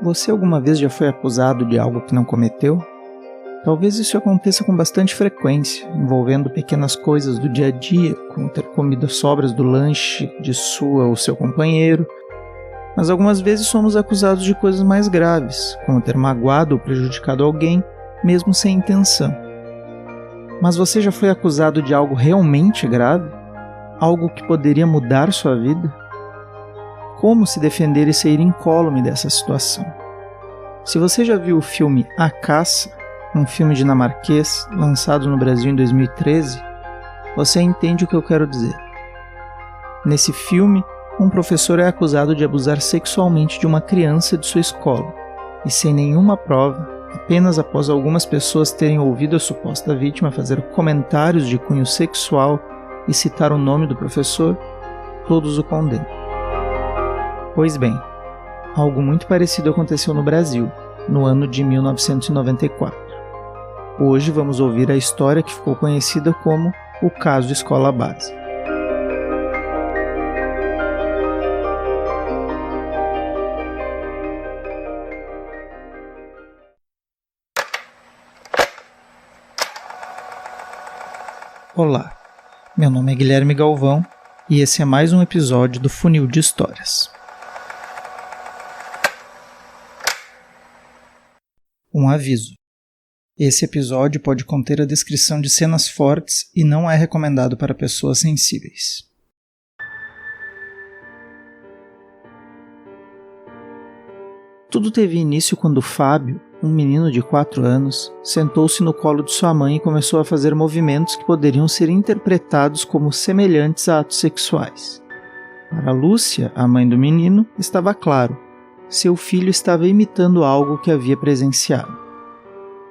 Você alguma vez já foi acusado de algo que não cometeu? Talvez isso aconteça com bastante frequência, envolvendo pequenas coisas do dia a dia, como ter comido as sobras do lanche de sua ou seu companheiro. Mas algumas vezes somos acusados de coisas mais graves, como ter magoado ou prejudicado alguém, mesmo sem intenção. Mas você já foi acusado de algo realmente grave? Algo que poderia mudar sua vida? Como se defender e sair incólume dessa situação? Se você já viu o filme A Caça, um filme dinamarquês lançado no Brasil em 2013, você entende o que eu quero dizer. Nesse filme, um professor é acusado de abusar sexualmente de uma criança de sua escola, e sem nenhuma prova, apenas após algumas pessoas terem ouvido a suposta vítima fazer comentários de cunho sexual e citar o nome do professor, todos o condenam. Pois bem, algo muito parecido aconteceu no Brasil, no ano de 1994. Hoje vamos ouvir a história que ficou conhecida como o caso Escola Base. Olá, meu nome é Guilherme Galvão e esse é mais um episódio do Funil de Histórias. Um aviso. Esse episódio pode conter a descrição de cenas fortes e não é recomendado para pessoas sensíveis. Tudo teve início quando Fábio, um menino de 4 anos, sentou-se no colo de sua mãe e começou a fazer movimentos que poderiam ser interpretados como semelhantes a atos sexuais. Para Lúcia, a mãe do menino, estava claro: seu filho estava imitando algo que havia presenciado.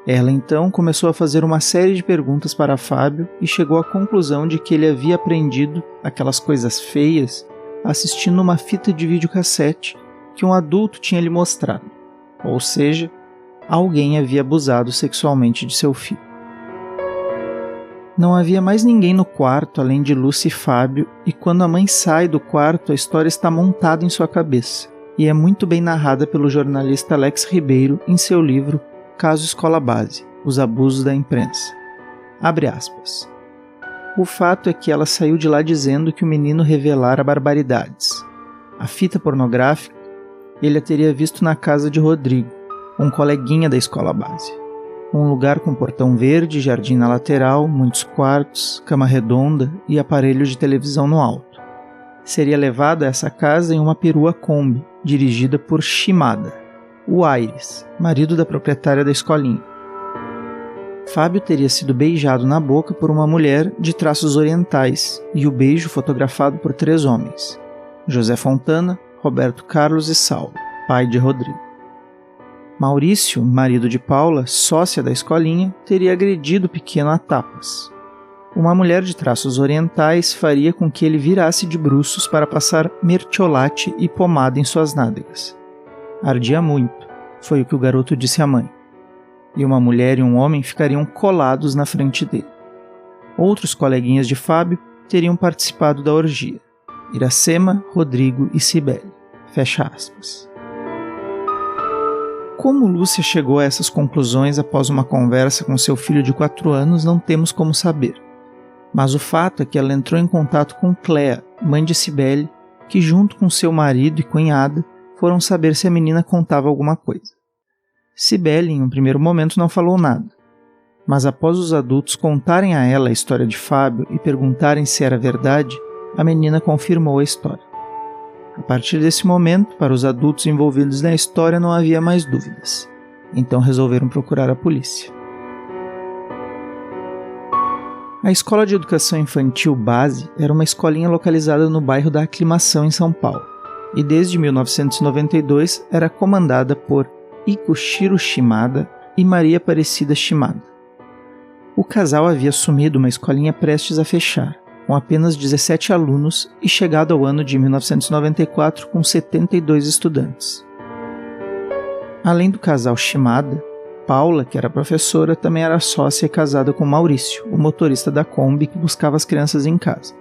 Ela então começou a fazer uma série de perguntas para Fábio e chegou à conclusão de que ele havia aprendido aquelas coisas feias assistindo uma fita de videocassete que um adulto tinha lhe mostrado. Ou seja, alguém havia abusado sexualmente de seu filho. Não havia mais ninguém no quarto além de Lúcia e Fábio, e quando a mãe sai do quarto, a história está montada em sua cabeça, e é muito bem narrada pelo jornalista Alex Ribeiro em seu livro Caso Escola Base, Os Abusos da Imprensa. Abre aspas. O fato é que ela saiu de lá dizendo que o menino revelara barbaridades. A fita pornográfica ele a teria visto na casa de Rodrigo, um coleguinha da escola base. Um lugar com portão verde, jardim na lateral, muitos quartos, cama redonda e aparelho de televisão no alto. Seria levado a essa casa em uma perua Kombi, dirigida por Shimada, o Aires, marido da proprietária da escolinha. Fábio teria sido beijado na boca por uma mulher de traços orientais e o beijo fotografado por 3 homens: José Fontana, Roberto Carlos e Saulo, pai de Rodrigo. Maurício, marido de Paula, sócia da escolinha, teria agredido o pequeno a tapas. Uma mulher de traços orientais faria com que ele virasse de bruços para passar mertiolate e pomada em suas nádegas. Ardia muito, foi o que o garoto disse à mãe. E uma mulher e um homem ficariam colados na frente dele. Outros coleguinhas de Fábio teriam participado da orgia: Iracema, Rodrigo e Cibele. Fecha aspas. Como Lúcia chegou a essas conclusões após uma conversa com seu filho de 4 anos, não temos como saber. Mas o fato é que ela entrou em contato com Cléa, mãe de Cibele, que junto com seu marido e cunhada foram saber se a menina contava alguma coisa. Cibele, em um primeiro momento, não falou nada. Mas após os adultos contarem a ela a história de Fábio e perguntarem se era verdade, a menina confirmou a história. A partir desse momento, para os adultos envolvidos na história não havia mais dúvidas. Então resolveram procurar a polícia. A Escola de Educação Infantil Base era uma escolinha localizada no bairro da Aclimação, em São Paulo, e desde 1992 era comandada por Ikushiro Shimada e Maria Aparecida Shimada. O casal havia assumido uma escolinha prestes a fechar, com apenas 17 alunos e chegado ao ano de 1994 com 72 estudantes. Além do casal Shimada, Paula, que era professora, também era sócia e casada com Maurício, o motorista da Kombi que buscava as crianças em casa.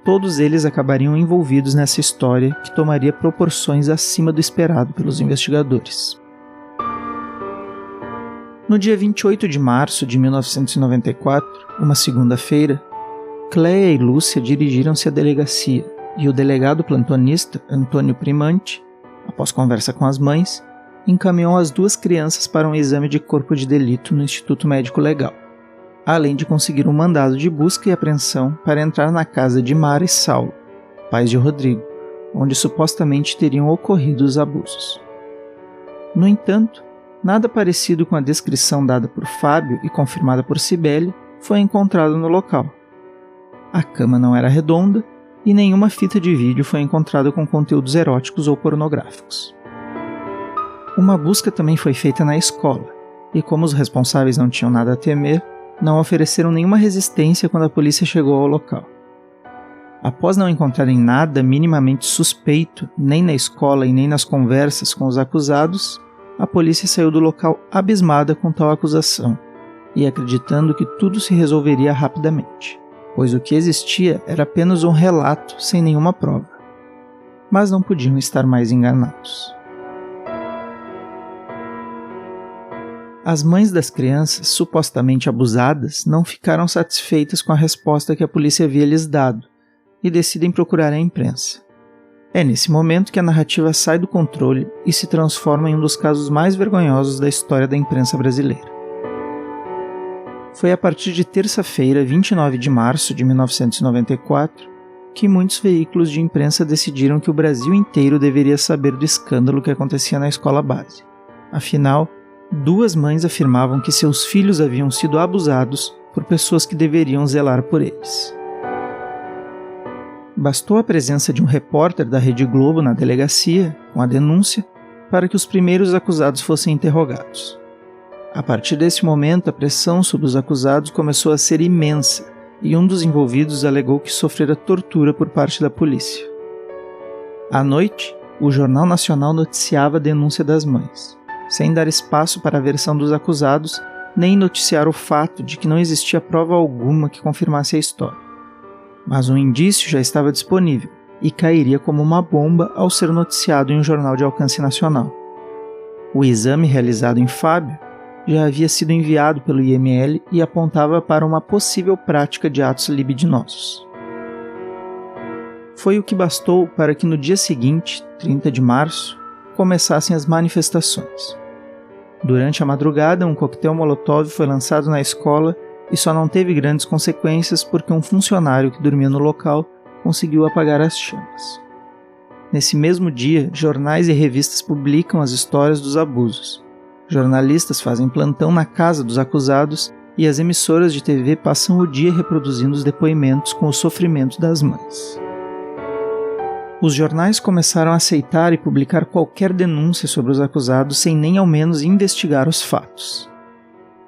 todos eles acabariam envolvidos nessa história que tomaria proporções acima do esperado pelos investigadores. No dia 28 de março de 1994, uma segunda-feira, Cléia e Lúcia dirigiram-se à delegacia e o delegado plantonista, Antônio Primanti, após conversa com as mães, encaminhou as duas crianças para um exame de corpo de delito no Instituto Médico Legal, além de conseguir um mandado de busca e apreensão para entrar na casa de Mara e Saulo, pais de Rodrigo, onde supostamente teriam ocorrido os abusos. No entanto, nada parecido com a descrição dada por Fábio e confirmada por Cibele foi encontrado no local. A cama não era redonda e nenhuma fita de vídeo foi encontrada com conteúdos eróticos ou pornográficos. Uma busca também foi feita na escola, e como os responsáveis não tinham nada a temer, não ofereceram nenhuma resistência quando a polícia chegou ao local. Após não encontrarem nada minimamente suspeito, nem na escola e nem nas conversas com os acusados, a polícia saiu do local abismada com tal acusação e acreditando que tudo se resolveria rapidamente, pois o que existia era apenas um relato sem nenhuma prova. Mas não podiam estar mais enganados. As mães das crianças supostamente abusadas não ficaram satisfeitas com a resposta que a polícia havia lhes dado e decidem procurar a imprensa. É nesse momento que a narrativa sai do controle e se transforma em um dos casos mais vergonhosos da história da imprensa brasileira. Foi a partir de terça-feira, 29 de março de 1994, que muitos veículos de imprensa decidiram que o Brasil inteiro deveria saber do escândalo que acontecia na escola base. Afinal, duas mães afirmavam que seus filhos haviam sido abusados por pessoas que deveriam zelar por eles. Bastou a presença de um repórter da Rede Globo na delegacia, com a denúncia, para que os primeiros acusados fossem interrogados. A partir desse momento, a pressão sobre os acusados começou a ser imensa e um dos envolvidos alegou que sofrera tortura por parte da polícia. À noite, o Jornal Nacional noticiava a denúncia das mães, sem dar espaço para a versão dos acusados, nem noticiar o fato de que não existia prova alguma que confirmasse a história. Mas um indício já estava disponível e cairia como uma bomba ao ser noticiado em um jornal de alcance nacional. O exame realizado em Fábio já havia sido enviado pelo IML e apontava para uma possível prática de atos libidinosos. Foi o que bastou para que no dia seguinte, 30 de março, começassem as manifestações. Durante a madrugada, um coquetel molotov foi lançado na escola e só não teve grandes consequências porque um funcionário que dormia no local conseguiu apagar as chamas. Nesse mesmo dia, jornais e revistas publicam as histórias dos abusos. Jornalistas fazem plantão na casa dos acusados e as emissoras de TV passam o dia reproduzindo os depoimentos com o sofrimento das mães. Os jornais começaram a aceitar e publicar qualquer denúncia sobre os acusados sem nem ao menos investigar os fatos.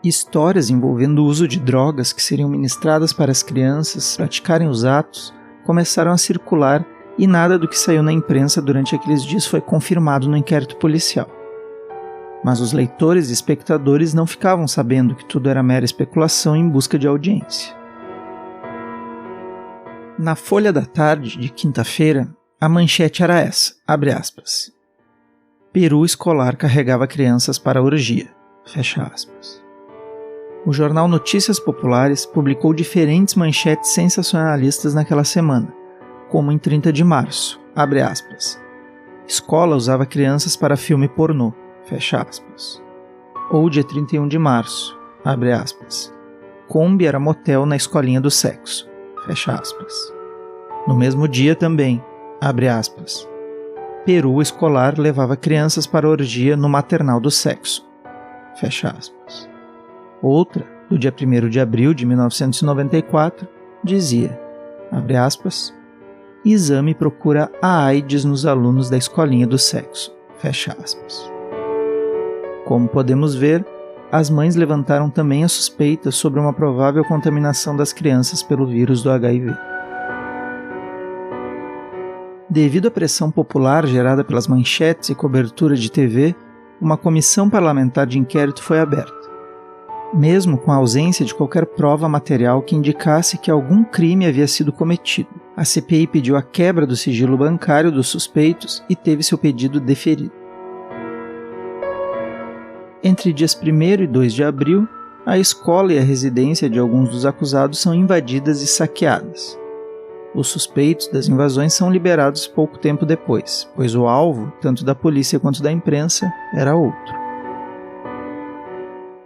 Histórias envolvendo o uso de drogas que seriam ministradas para as crianças praticarem os atos começaram a circular e nada do que saiu na imprensa durante aqueles dias foi confirmado no inquérito policial. Mas os leitores e espectadores não ficavam sabendo que tudo era mera especulação em busca de audiência. Na Folha da Tarde, de quinta-feira, a manchete era essa, abre aspas. Peru escolar carregava crianças para a orgia, fecha aspas. O jornal Notícias Populares publicou diferentes manchetes sensacionalistas naquela semana, como em 30 de março, abre aspas. Escola usava crianças para filme pornô, fecha aspas. Ou dia 31 de março, abre aspas. Kombi era motel na escolinha do sexo, fecha aspas. No mesmo dia também, abre aspas. Peru escolar levava crianças para orgia no maternal do sexo, fecha aspas. Outra, do dia 1º de abril de 1994, dizia, abre aspas, exame procura a AIDS nos alunos da escolinha do sexo, fecha aspas. Como podemos ver, as mães levantaram também a suspeita sobre uma provável contaminação das crianças pelo vírus do HIV. Devido à pressão popular gerada pelas manchetes e cobertura de TV, uma comissão parlamentar de inquérito foi aberta. Mesmo com a ausência de qualquer prova material que indicasse que algum crime havia sido cometido, A CPI pediu a quebra do sigilo bancário dos suspeitos e teve seu pedido deferido. Entre dias 1º e 2 de abril, a escola e a residência de alguns dos acusados são invadidas e saqueadas. Os suspeitos das invasões são liberados pouco tempo depois, pois o alvo, tanto da polícia quanto da imprensa, era outro.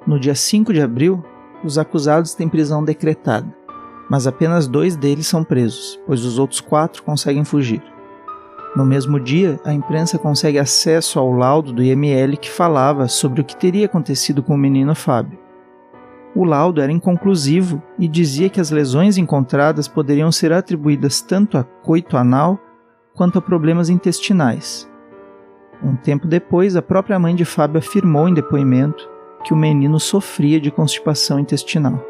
No dia 5 de abril, os acusados têm prisão decretada, mas apenas 2 deles são presos, pois os outros 4 conseguem fugir. No mesmo dia, a imprensa consegue acesso ao laudo do IML que falava sobre o que teria acontecido com o menino Fábio. O laudo era inconclusivo e dizia que as lesões encontradas poderiam ser atribuídas tanto a coito anal quanto a problemas intestinais. Um tempo depois, a própria mãe de Fábio afirmou em depoimento que o menino sofria de constipação intestinal.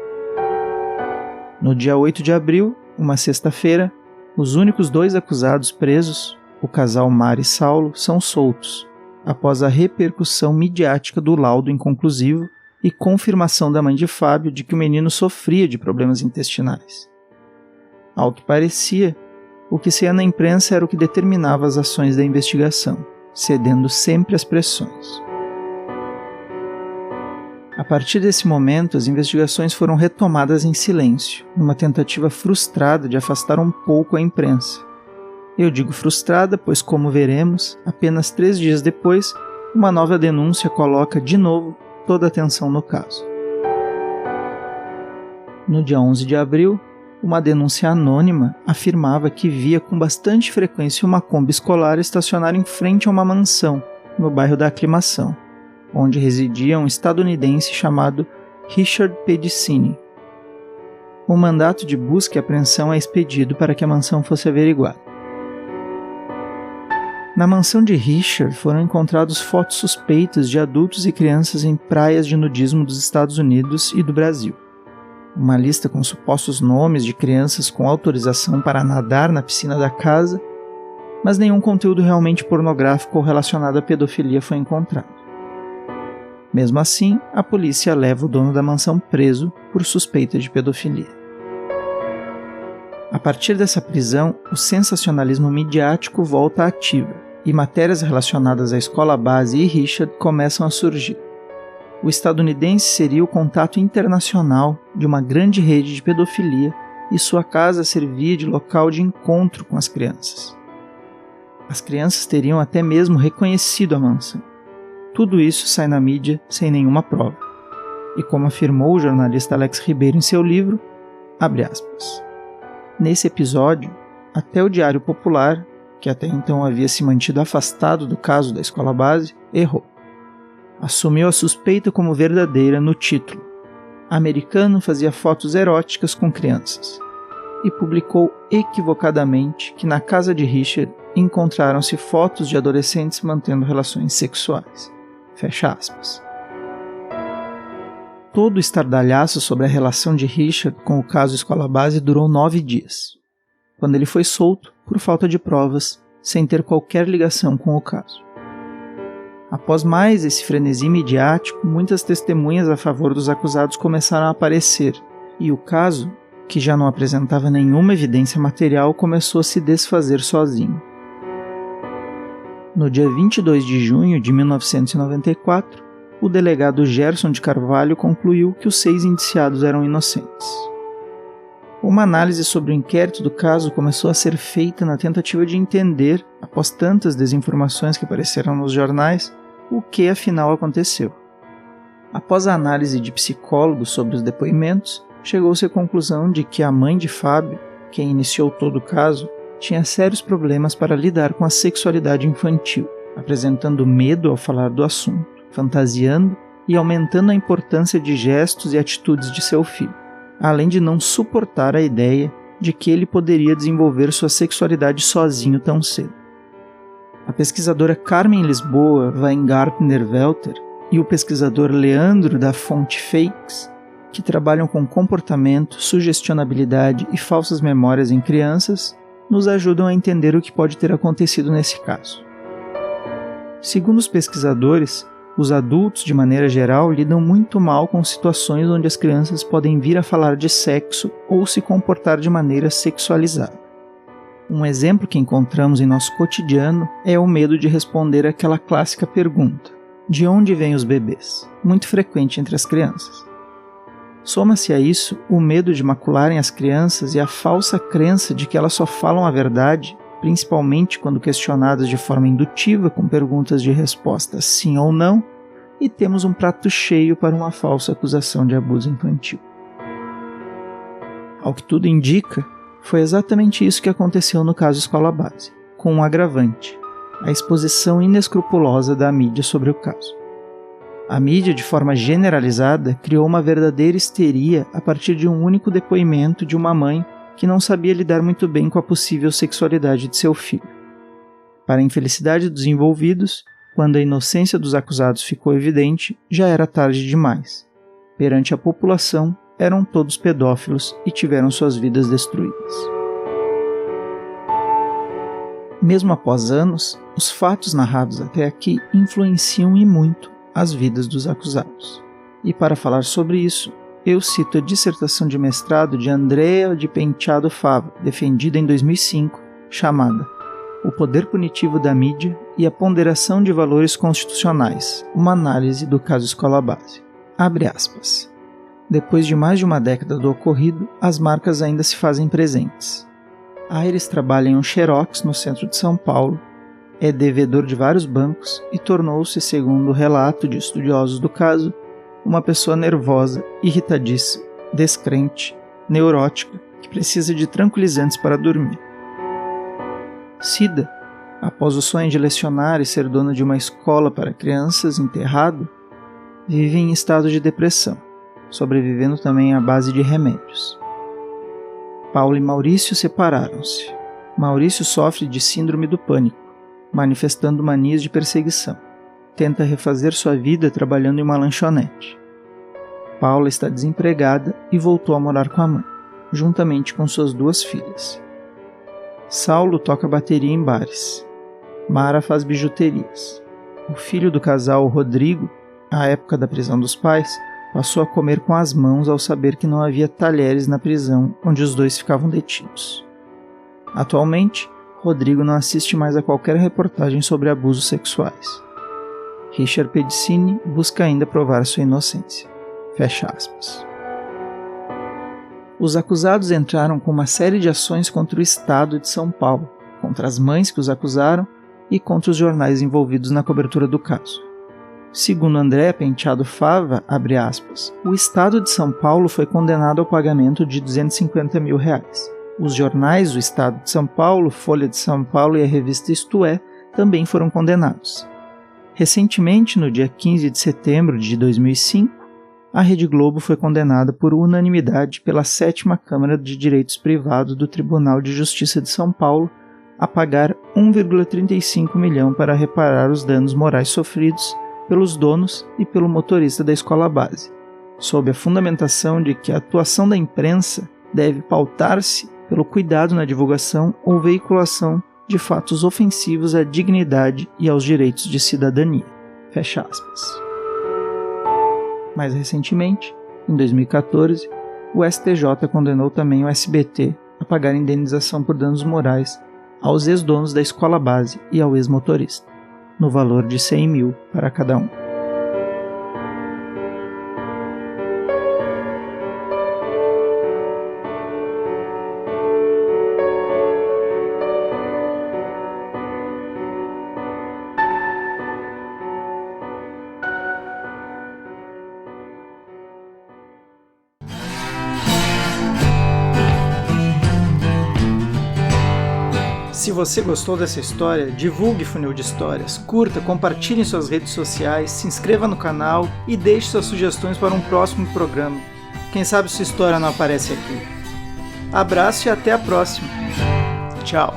No dia 8 de abril, uma sexta-feira, os únicos 2 acusados presos, o casal Mari e Saulo, são soltos, após a repercussão midiática do laudo inconclusivo e confirmação da mãe de Fábio de que o menino sofria de problemas intestinais. Ao que parecia, o que saía na imprensa era o que determinava as ações da investigação, cedendo sempre às pressões. A partir desse momento, as investigações foram retomadas em silêncio, numa tentativa frustrada de afastar um pouco a imprensa. Eu digo frustrada, pois, como veremos, apenas 3 dias depois, uma nova denúncia coloca de novo toda a atenção no caso. No dia 11 de abril, uma denúncia anônima afirmava que via com bastante frequência uma Kombi escolar estacionar em frente a uma mansão, no bairro da Aclimação, onde residia um estadunidense chamado Richard Pedicini. Um mandato de busca e apreensão é expedido para que a mansão fosse averiguada. Na mansão de Richard foram encontradas fotos suspeitas de adultos e crianças em praias de nudismo dos Estados Unidos e do Brasil. Uma lista com supostos nomes de crianças com autorização para nadar na piscina da casa, mas nenhum conteúdo realmente pornográfico ou relacionado à pedofilia foi encontrado. Mesmo assim, a polícia leva o dono da mansão preso por suspeita de pedofilia. A partir dessa prisão, o sensacionalismo midiático volta ativa e matérias relacionadas à escola base e Richard começam a surgir. O estadunidense seria o contato internacional de uma grande rede de pedofilia e sua casa servia de local de encontro com as crianças. As crianças teriam até mesmo reconhecido a mansão. Tudo isso sai na mídia sem nenhuma prova. E como afirmou o jornalista Alex Ribeiro em seu livro, abre aspas, nesse episódio, até o Diário Popular, que até então havia se mantido afastado do caso da escola base, errou. Assumiu a suspeita como verdadeira no título. Americano fazia fotos eróticas com crianças. E publicou equivocadamente que na casa de Richard encontraram-se fotos de adolescentes mantendo relações sexuais. Fecha aspas. Todo o estardalhaço sobre a relação de Richard com o caso escola base durou 9 dias, quando ele foi solto por falta de provas, sem ter qualquer ligação com o caso. Após mais esse frenesi midiático, muitas testemunhas a favor dos acusados começaram a aparecer, e o caso, que já não apresentava nenhuma evidência material, começou a se desfazer sozinho. No dia 22 de junho de 1994, o delegado Gerson de Carvalho concluiu que os 6 indiciados eram inocentes. Uma análise sobre o inquérito do caso começou a ser feita na tentativa de entender, após tantas desinformações que apareceram nos jornais, o que afinal aconteceu. Após a análise de psicólogos sobre os depoimentos, chegou-se à conclusão de que a mãe de Fábio, quem iniciou todo o caso, tinha sérios problemas para lidar com a sexualidade infantil, apresentando medo ao falar do assunto, fantasiando e aumentando a importância de gestos e atitudes de seu filho, além de não suportar a ideia de que ele poderia desenvolver sua sexualidade sozinho tão cedo. A pesquisadora Carmen Lisboa Weingartner-Welter e o pesquisador Leandro da Fonte Fakes, que trabalham com comportamento, sugestionabilidade e falsas memórias em crianças, nos ajudam a entender o que pode ter acontecido nesse caso. Segundo os pesquisadores, os adultos, de maneira geral, lidam muito mal com situações onde as crianças podem vir a falar de sexo ou se comportar de maneira sexualizada. Um exemplo que encontramos em nosso cotidiano é o medo de responder aquela clássica pergunta: de onde vêm os bebês? Muito frequente entre as crianças. Soma-se a isso o medo de macularem as crianças e a falsa crença de que elas só falam a verdade, principalmente quando questionadas de forma indutiva com perguntas de resposta sim ou não, e temos um prato cheio para uma falsa acusação de abuso infantil. Ao que tudo indica, foi exatamente isso que aconteceu no caso Escola Base, com um agravante: a exposição inescrupulosa da mídia sobre o caso. A mídia, de forma generalizada, criou uma verdadeira histeria a partir de um único depoimento de uma mãe que não sabia lidar muito bem com a possível sexualidade de seu filho. Para a infelicidade dos envolvidos, quando a inocência dos acusados ficou evidente, já era tarde demais. Perante a população, eram todos pedófilos e tiveram suas vidas destruídas. Mesmo após anos, os fatos narrados até aqui influenciam e muito as vidas dos acusados. E para falar sobre isso, eu cito a dissertação de mestrado de Andrea de Penteado Fava, defendida em 2005, chamada O Poder Punitivo da Mídia e a Ponderação de Valores Constitucionais, uma análise do caso Escola Base. Abre aspas. Depois de mais de uma década do ocorrido, as marcas ainda se fazem presentes. Aires trabalha em um xerox no centro de São Paulo, é devedor de vários bancos e tornou-se, segundo o relato de estudiosos do caso, uma pessoa nervosa, irritadiça, descrente, neurótica, que precisa de tranquilizantes para dormir. Cida, após o sonho de lecionar e ser dona de uma escola para crianças enterrado, vive em estado de depressão, sobrevivendo também à base de remédios. Paulo e Maurício separaram-se. Maurício sofre de síndrome do pânico, manifestando manias de perseguição. Tenta refazer sua vida trabalhando em uma lanchonete. Paula está desempregada e voltou a morar com a mãe, juntamente com suas 2 filhas. Saulo toca bateria em bares. Mara faz bijuterias. O filho do casal, Rodrigo, à época da prisão dos pais, passou a comer com as mãos ao saber que não havia talheres na prisão onde os 2 ficavam detidos. Atualmente, Rodrigo não assiste mais a qualquer reportagem sobre abusos sexuais. Richard Pedicini busca ainda provar sua inocência. Fecha aspas. Os acusados entraram com uma série de ações contra o Estado de São Paulo, contra as mães que os acusaram e contra os jornais envolvidos na cobertura do caso. Segundo André Penteado Fava, abre aspas, o Estado de São Paulo foi condenado ao pagamento de R$250 mil. Os jornais do Estado de São Paulo, Folha de São Paulo e a revista Isto É, também foram condenados. Recentemente, no dia 15 de setembro de 2005, a Rede Globo foi condenada por unanimidade pela 7ª Câmara de Direitos Privados do Tribunal de Justiça de São Paulo a pagar R$1,35 milhão para reparar os danos morais sofridos pelos donos e pelo motorista da Escola Base, sob a fundamentação de que a atuação da imprensa deve pautar-se pelo cuidado na divulgação ou veiculação de fatos ofensivos à dignidade e aos direitos de cidadania. Fecha aspas. Mais recentemente, em 2014, o STJ condenou também o SBT a pagar indenização por danos morais aos ex-donos da Escola Base e ao ex-motorista, no valor de R$100 mil para cada um. Se você gostou dessa história, divulgue Funil de Histórias, curta, compartilhe em suas redes sociais, se inscreva no canal e deixe suas sugestões para um próximo programa. Quem sabe sua história não aparece aqui. Abraço e até a próxima. Tchau!